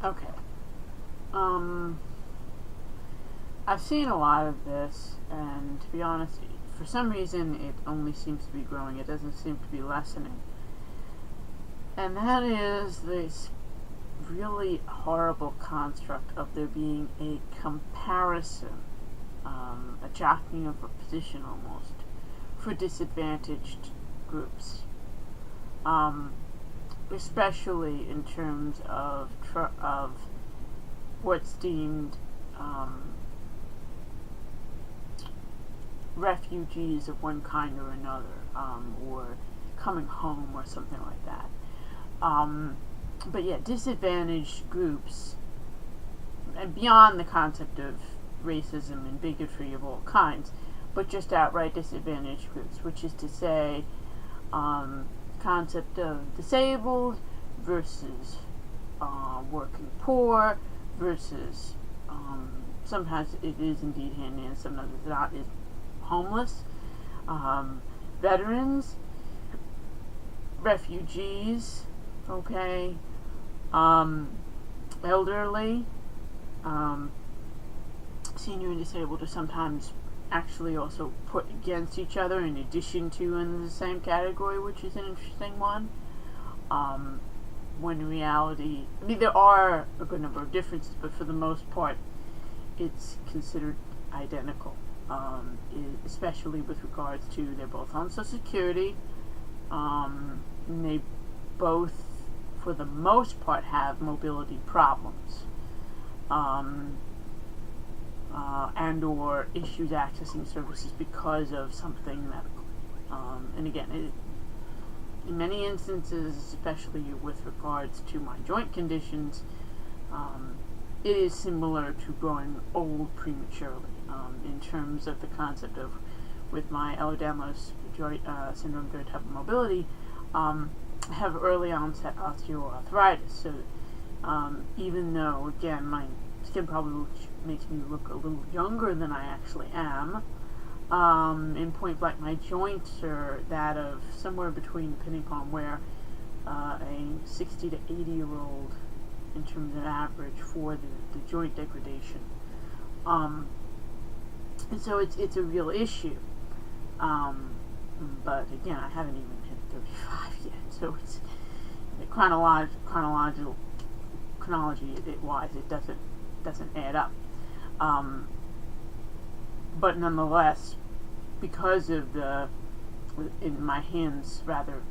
Okay. Um, I've seen a lot of this, and to be honest, for some reason it only seems to be growing. It doesn't seem to be lessening. And that is this really horrible construct of there being a comparison, a jockeying of a position almost, for disadvantaged groups. Especially in terms of what's deemed refugees of one kind or another, or coming home or something like that. But yeah, disadvantaged groups, and beyond the concept of racism and bigotry of all kinds, but just outright disadvantaged groups, which is to say, concept of disabled versus working poor versus sometimes it is indeed handy and sometimes it's not, is homeless, veterans, refugees, okay, elderly, senior and disabled are sometimes actually also put against each other in addition to in the same category, which is an interesting one. When in reality, I mean, there are a good number of differences, but for the most part, it's considered identical, especially with regards to they're both on Social Security, and they both, for the most part, have mobility problems. And or issues accessing services because of something medical. And again, in many instances, especially with regards to my joint conditions, it is similar to growing old prematurely, in terms of the concept of, with my Ehlers-Danlos syndrome, third type of mobility, I have early onset osteoarthritis. So even though, again, my skin probably makes me look a little younger than I actually am, in point blank, my joints are that of somewhere between, depending upon where, a 60 to 80-year-old in terms of average for the joint degradation. And so it's a real issue. But again, I haven't even hit 35 yet, so it's chronology wise, it doesn't add up. But nonetheless, because of the, in my hands, rather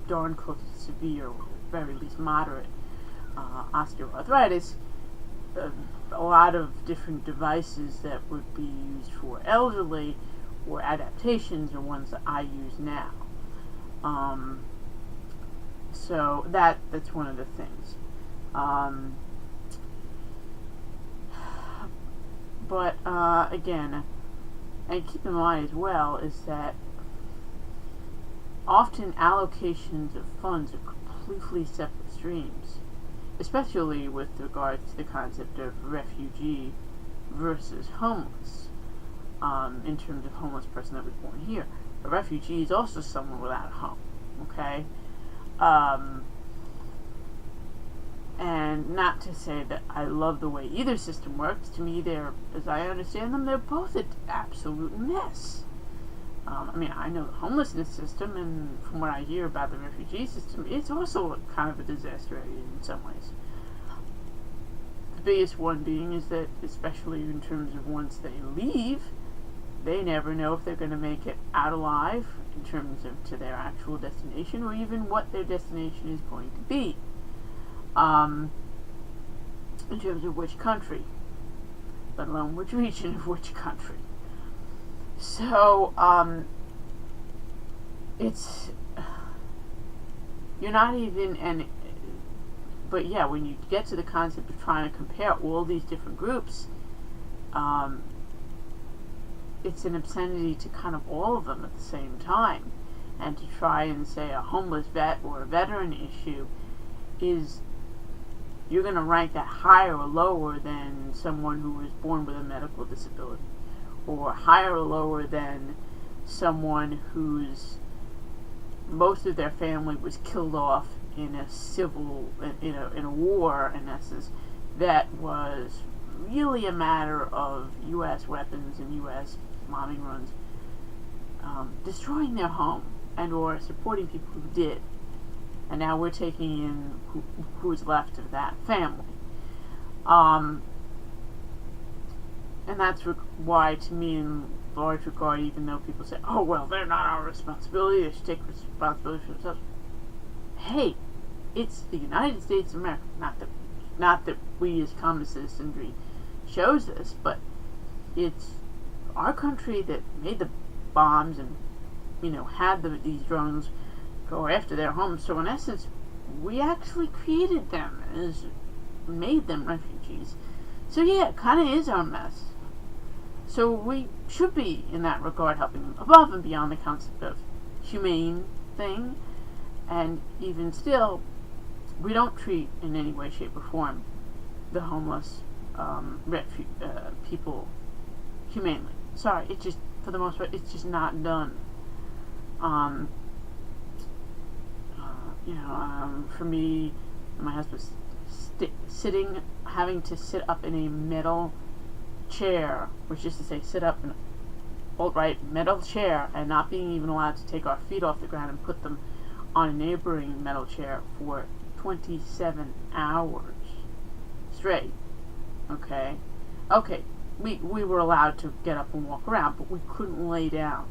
darn close to severe, or very least moderate osteoarthritis, a lot of different devices that would be used for elderly or adaptations are ones that I use now. So that's one of the things. But again, and keep in mind as well, is that often allocations of funds are completely separate streams, especially with regards to the concept of refugee versus homeless. In terms of homeless person that was born here, a refugee is also someone without a home. Okay. And not to say that I love the way either system works. To me, as I understand them, they're both an absolute mess. I mean, I know the homelessness system, and from what I hear about the refugee system, it's also kind of a disaster in some ways. The biggest one being is that, especially in terms of once they leave, they never know if they're going to make it out alive in terms of to their actual destination, or even what their destination is going to be. In terms of which country, let alone which region of which country. So, you're not even, but yeah, when you get to the concept of trying to compare all these different groups, it's an obscenity to kind of all of them at the same time. And to try and say a homeless vet or a veteran issue is, you're going to rank that higher or lower than someone who was born with a medical disability, or higher or lower than someone whose most of their family was killed off in a civil, in a war, in essence, that was really a matter of U.S. weapons and U.S. bombing runs destroying their home and or supporting people who did. And now we're taking in who's left of that family. And that's why, to me, in large regard, even though people say, oh, well, they're not our responsibility, they should take responsibility for themselves. Hey, it's the United States of America. Not that we as common citizenry chose this, but it's our country that made the bombs and, had these drones go after their homes. So in essence, we actually created them, made them refugees. So yeah, it kind of is our mess. So we should be, in that regard, helping them above and beyond the concept of humane thing. And even still, we don't treat in any way, shape, or form the homeless people humanely. Sorry, it's just, for the most part, it's just not done. For me, my husband's having to sit up in a metal chair, which is to say, sit up in an upright metal chair, and not being even allowed to take our feet off the ground and put them on a neighboring metal chair for 27 hours straight. Okay, we were allowed to get up and walk around, but we couldn't lay down.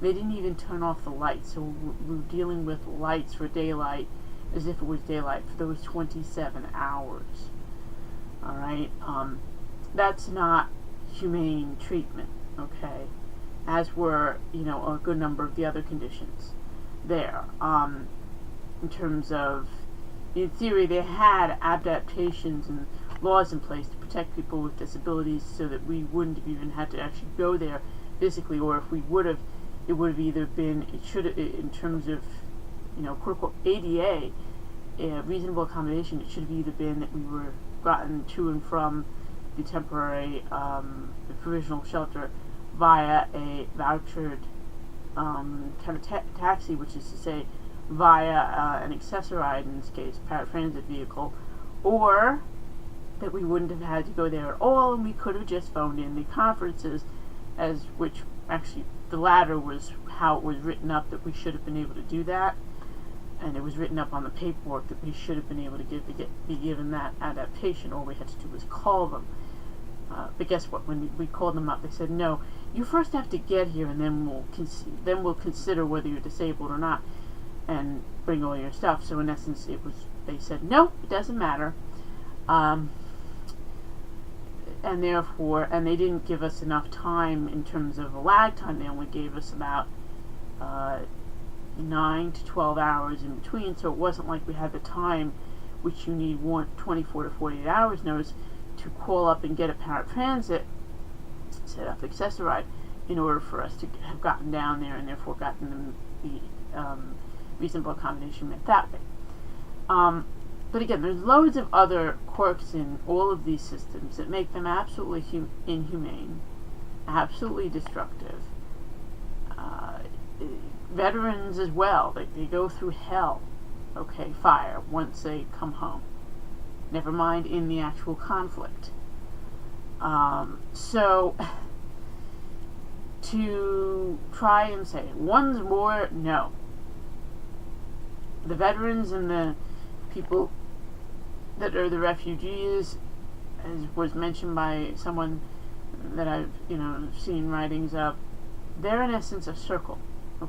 They didn't even turn off the lights, so we were dealing with lights for daylight as if it was daylight for those 27 hours. Alright, that's not humane treatment, okay, as were, a good number of the other conditions there. In terms of, in theory, they had adaptations and laws in place to protect people with disabilities so that we wouldn't have even had to actually go there physically, or if we would have, it would have either been, in terms of, quote unquote, ADA, reasonable accommodation, it should have either been that we were gotten to and from the temporary, the provisional shelter via a vouchered kind of taxi, which is to say via an accessorized, in this case, paratransit vehicle, or that we wouldn't have had to go there at all, and we could have just phoned in the conferences, which actually the latter was how it was written up, that we should have been able to do that, and it was written up on the paperwork that we should have been able to be given that adaptation. All we had to do was call them. But guess what? When we called them up, they said, no, you first have to get here, and then we'll consider whether you're disabled or not, and bring all your stuff. So in essence, they said, no, it doesn't matter. And therefore, and they didn't give us enough time in terms of a lag time. They only gave us about 9 to 12 hours in between, so it wasn't like we had the time, which you need 24 to 48 hours notice, to call up and get a paratransit set up accessorized in order for us to have gotten down there and therefore gotten the reasonable accommodation met that way. But again, there's loads of other quirks in all of these systems that make them absolutely inhumane, absolutely destructive. Veterans as well, they go through hell, fire, once they come home. Never mind in the actual conflict. So, to try and say, one's more, no. The veterans and the people that are the refugees, as was mentioned by someone that I've, seen writings of, they're in essence a circle.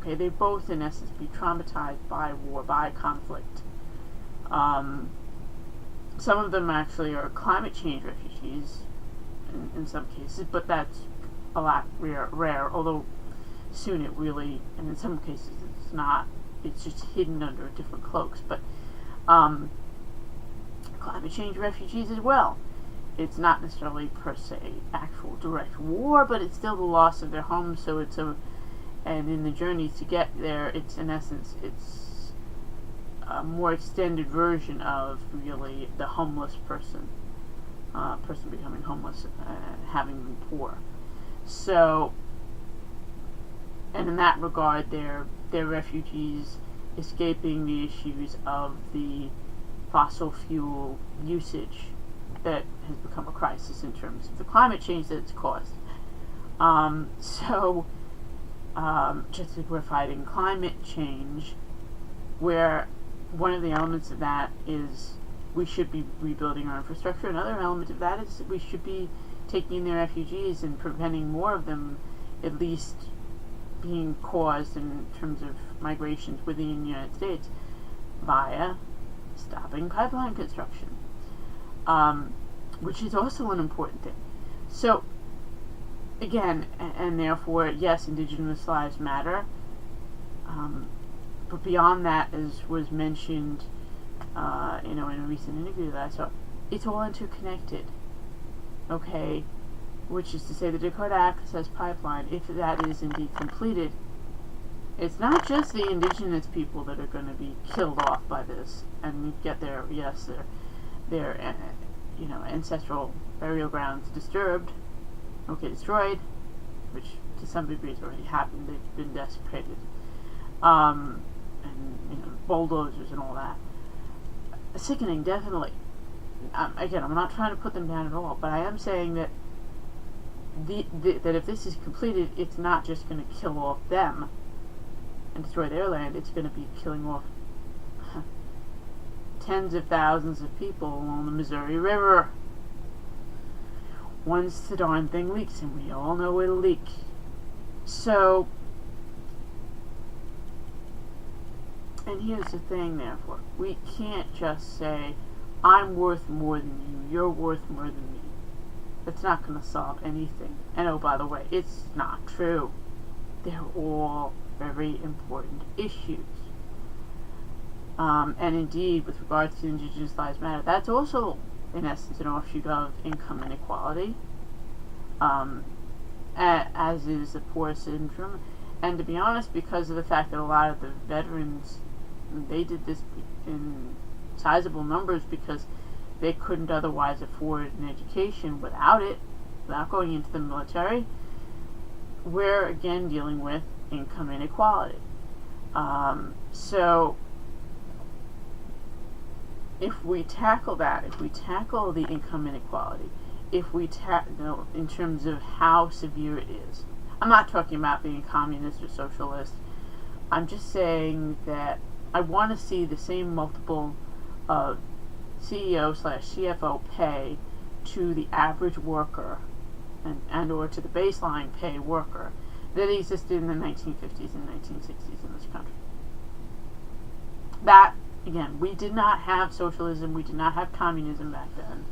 They both in essence be traumatized by war, by conflict. Some of them actually are climate change refugees in some cases, but that's a lot rare, although soon it really, and in some cases it's not, it's just hidden under different cloaks, but climate change refugees as well. It's not necessarily per se actual direct war, but it's still the loss of their homes, so it's and in the journey to get there, it's in essence, it's a more extended version of really the homeless person becoming homeless, having been poor. So, and in that regard, they're refugees escaping the issues of the fossil fuel usage that has become a crisis in terms of the climate change that it's caused. Just as we're fighting climate change, where one of the elements of that is we should be rebuilding our infrastructure. Another element of that is we should be taking in the refugees and preventing more of them, at least being caused in terms of migrations within the United States, via stopping pipeline construction, which is also an important thing. So, again, and therefore, yes, Indigenous lives matter, but beyond that, as was mentioned, in a recent interview that I saw, it's all interconnected. Okay, which is to say, the Dakota Access Pipeline, if that is indeed completed, it's not just the indigenous people that are going to be killed off by this and get their ancestral burial grounds destroyed, which to some degree has already happened. They've been desecrated, and bulldozers and all that. Sickening, definitely. Again, I'm not trying to put them down at all, but I am saying that that if this is completed, it's not just going to kill off them and destroy their land. It's going to be killing off tens of thousands of people along the Missouri River. Once the darn thing leaks, and we all know it'll leak. So, and here's the thing, therefore, we can't just say, I'm worth more than you, you're worth more than me. That's not going to solve anything. And oh, by the way, it's not true. They're all very important issues. And indeed, with regards to Indigenous Lives Matter, that's also, in essence, an offshoot of income inequality, as is the poor syndrome. And to be honest, because of the fact that a lot of the veterans, they did this in sizable numbers because they couldn't otherwise afford an education without going into the military, we're again dealing with income inequality. So if we tackle that, if we tackle the income inequality, if we in terms of how severe it is, I'm not talking about being communist or socialist. I'm just saying that I want to see the same multiple of CEO/CFO pay to the average worker and or to the baseline pay worker that existed in the 1950s and 1960s in this country. That, again, we did not have socialism, we did not have communism back then.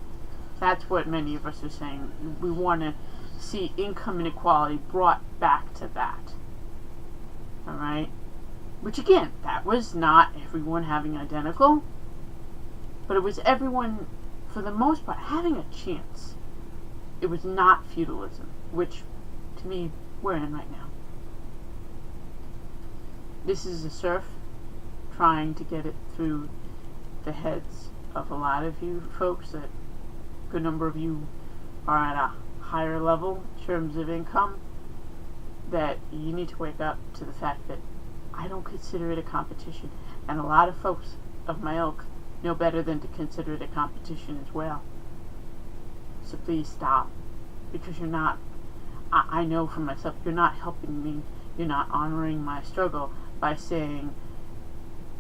That's what many of us are saying. We want to see income inequality brought back to that. Alright? Which again, that was not everyone having identical, but it was everyone, for the most part, having a chance. It was not feudalism, which, to me, we're in right now. This is a serf trying to get it through the heads of a lot of you folks. That a good number of you are at a higher level in terms of income, that you need to wake up to the fact that I don't consider it a competition, and a lot of folks of my ilk know better than to consider it a competition as well. So please stop, because you're not, I know for myself, you're not helping me, you're not honoring my struggle by saying,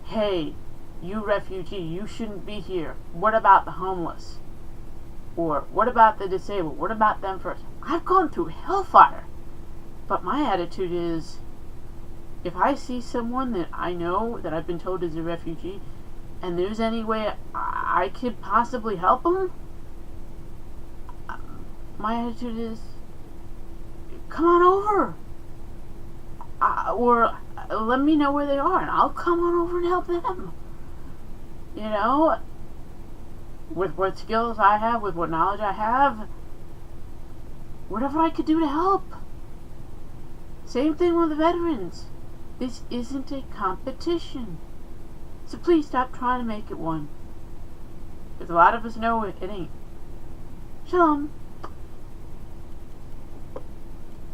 hey, you refugee, you shouldn't be here. What about the homeless? Or what about the disabled? What about them first? I've gone through hellfire, but my attitude is, if I see someone that I know that I've been told is a refugee, and there's any way I could possibly help them, my attitude is, come on over. Or let me know where they are, and I'll come on over and help them. You know, with what skills I have, with what knowledge I have, whatever I could do to help. Same thing with the veterans. This isn't a competition. So please stop trying to make it one. Because a lot of us know it ain't. Shalom.